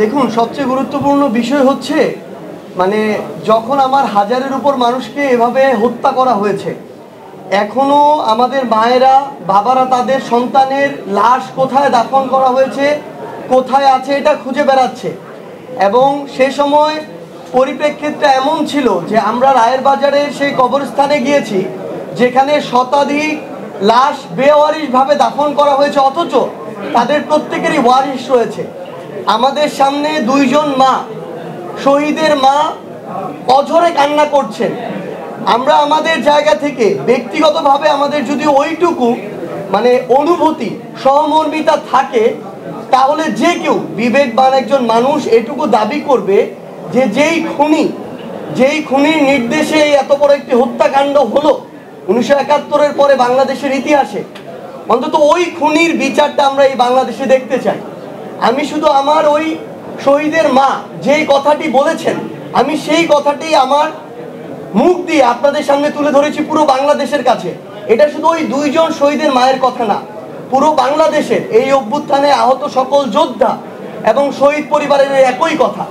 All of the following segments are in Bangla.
দেখুন, সবচেয়ে গুরুত্বপূর্ণ বিষয় হচ্ছে মানে যখন আমার হাজারের উপর মানুষকে এভাবে হত্যা করা হয়েছে, এখনো আমাদের মায়েরা বাবারা তাদের সন্তানের লাশ কোথায় দাফন করা হয়েছে, কোথায় আছে, এটা খুঁজে বেড়াচ্ছে। এবং সে সময় পরিপ্রেক্ষিতটা এমন ছিল যে আমরা রায়ের বাজারের সেই কবরস্থানে গিয়েছি যেখানে শতাধিক লাশ বেওয়ারিশভাবে দাফন করা হয়েছে, অথচ তাদের প্রত্যেকেরই ওয়ারিশ রয়েছে। আমাদের সামনে দুইজন মা, শহীদের মা, অঝরে কান্না করছেন। আমরা আমাদের জায়গা থেকে ব্যক্তিগতভাবে আমাদের যদি ওইটুকু মানে অনুভূতি, সহমর্মিতা থাকে, তাহলে যে কেউ বিবেকবান একজন মানুষ এটুকু দাবি করবে যে যেই খুনির নির্দেশে এত বড় একটি হত্যাকাণ্ড হলো 1971-এর পরে বাংলাদেশের ইতিহাসে, অন্তত ওই খুনির বিচারটা আমরা এই বাংলাদেশে দেখতে চাই। আমি শুধু আমার ওই শহীদের মা যেই কথাটি বলেছেন, আমি সেই কথাটি আমার মুখ দিয়ে আপনাদের সামনে তুলে ধরেছি পুরো বাংলাদেশের কাছে। এটা শুধু ওই দুইজন শহীদের মায়ের কথা না, পুরো বাংলাদেশের এই অভ্যুত্থানে আহত সকল যোদ্ধা এবং শহীদ পরিবারের একই কথা।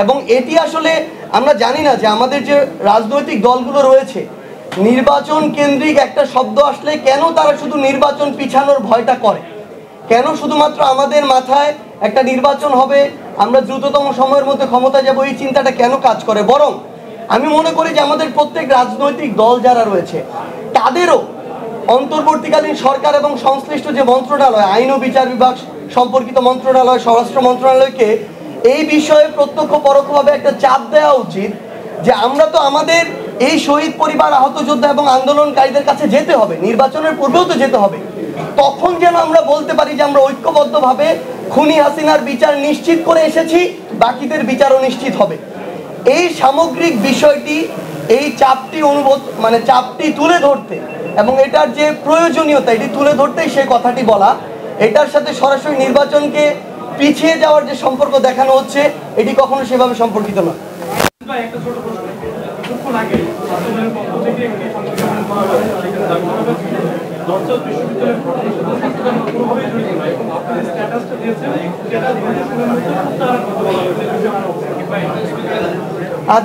এবং এটি আসলে আমরা জানি না যে আমাদের যে রাজনৈতিক দলগুলো রয়েছে, নির্বাচন কেন্দ্রিক একটা শব্দ আসলে কেন তারা শুধু নির্বাচন পিছানোর ভয়টা করে, কেন শুধুমাত্র আমাদের মাথায় একটা নির্বাচন হবে, আমরা দ্রুততম সময়ের মধ্যে ক্ষমতায় যাব, এই চিন্তাটা কেন কাজ করে। বরং আমি মনে করি যে আমাদের প্রত্যেক রাজনৈতিক দল যারা রয়েছে তাদেরও অন্তর্বর্তীকালীন সরকার এবং সংশ্লিষ্ট যে মন্ত্রণালয়, আইন ও বিচার বিভাগ সম্পর্কিত মন্ত্রণালয়, স্বরাষ্ট্র মন্ত্রণালয়কে এই বিষয়ে প্রত্যক্ষ পরোক্ষভাবে একটা চাপ দেওয়া উচিত যে আমরা তো আমাদের এই শহীদ পরিবার, আহত যোদ্ধা এবং আন্দোলনকারীদের কাছে যেতে হবে, নির্বাচনের পূর্বেও তো যেতে হবে। তখন যেন আমরা বলতে পারি যে আমরা ঐক্যবদ্ধভাবে খুনি হাসিনার বিচার নিশ্চিত করে এসেছি, বাকিদের বিচারও নিশ্চিত হবে। এই সামগ্রিক বিষয়টি, এই চাপটি চাপটি তুলে ধরতে এবং এটার যে প্রয়োজনীয়তা এটি তুলে ধরতেই সেই কথাটি বলা। এটার সাথে সরাসরি নির্বাচনকে পিছিয়ে যাওয়ার যে সম্পর্ক দেখানো হচ্ছে, এটি কখনো সেভাবে সম্পর্কিত নয়।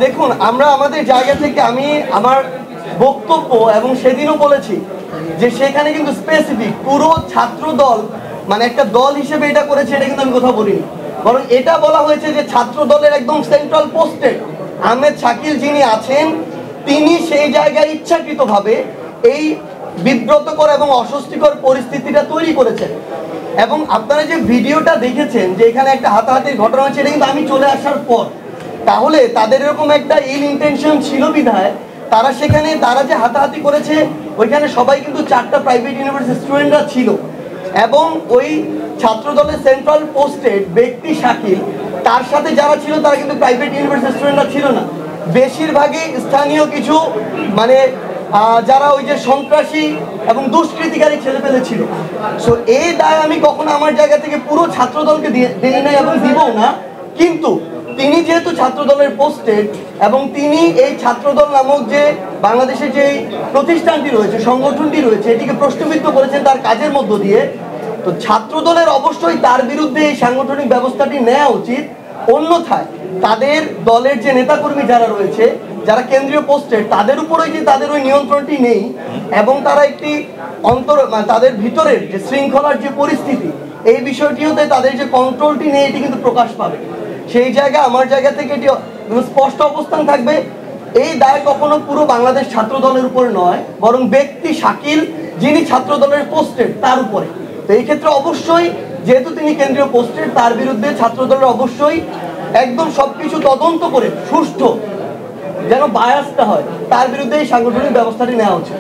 দেখুন, আমরা আমাদের জায়গা থেকে আমি আমার বক্তব্য এবং সেদিনও বলেছি যে সেখানে কিন্তু স্পেসিফিক পুরো ছাত্র দল মানে একটা দল হিসেবে এটা করেছে, এটা কিন্তু আমি কোথাও বলিনি। বরং এটা বলা হয়েছে যে ছাত্র দলের একদম সেন্ট্রাল পোস্টে আহমেদ শাকিল যিনি আছেন, তিনি সেই জায়গায় ইচ্ছাকৃতভাবে এই বিব্রতকর এবং অস্বস্তিকর পরিস্থিতিটা তৈরি করেছেন। এবং আপনারা যে ভিডিওটা দেখেছেন যে এখানে একটা হাতাহাতির ঘটনা হচ্ছে, এটা কিন্তু আমি চলে আসার পর। তাহলে তাদের এরকম একটা ইল ইন্টেনশন ছিল বিধায় তারা সেখানে, তারা যে হাতাহাতি করেছে ওইখানে সবাই কিন্তু 4টা প্রাইভেট ইউনিভার্সিটির স্টুডেন্টরা ছিল। এবং ওই ছাত্র দলের সেন্ট্রাল পোস্টেড ব্যক্তি শাকিল, তার সাথে যারা ছিল তারা কিন্তু প্রাইভেট ইউনিভার্সিটির স্টুডেন্টরা ছিল না, বেশিরভাগই স্থানীয় কিছু যারা ওই যে সন্ত্রাসী এবং দুষ্কৃতিকারী ছেলেপেলে ছিল। সো এই দায় আমি কখনো আমার জায়গা থেকে পুরো ছাত্র দলকে দিই নাই এবং দিবও না। কিন্তু তিনি যেহেতু ছাত্র দলের পোস্টেড এবং তিনি এই ছাত্রদল নামক যে বাংলাদেশে যে প্রতিষ্ঠানটি রয়েছে, সংগঠনটি রয়েছে, এটিকে প্রশ্নবিদ্ধ করেছেন তার কাজের মধ্য দিয়ে, তো ছাত্র দলের অবশ্যই তার বিরুদ্ধে এই সাংগঠনিক ব্যবস্থাটি নেওয়া উচিত। অন্যথায় তাদের দলের যে নেতাকর্মী যারা রয়েছে, যারা কেন্দ্রীয় পোস্টেড, তাদের উপরে যে তাদের ওই নিয়ন্ত্রণটি নেই এবং তারা একটি তাদের ভিতরের যে শৃঙ্খলার যে পরিস্থিতি, এই বিষয়টিতে তাদের যে কন্ট্রোলটি নেই, এটি কিন্তু প্রকাশ পাবে। সেই জায়গা, আমার জায়গা থেকে এটি স্পষ্ট অবস্থান থাকবে, এই দায় কখনো পুরো বাংলাদেশ ছাত্র দলের উপরে নয়, বরং ব্যক্তি শাকিল যিনি ছাত্র দলের পোস্টেড তার উপরে। তো এই ক্ষেত্রে অবশ্যই যেহেতু তিনি কেন্দ্রীয় পোস্টেড, তার বিরুদ্ধে ছাত্র দলের অবশ্যই একদম সবকিছু তদন্ত করে সুষ্ঠু যেন বায়াসটা হয়, তার বিরুদ্ধে এই সাংগঠনিক ব্যবস্থাটি নেওয়া উচিত।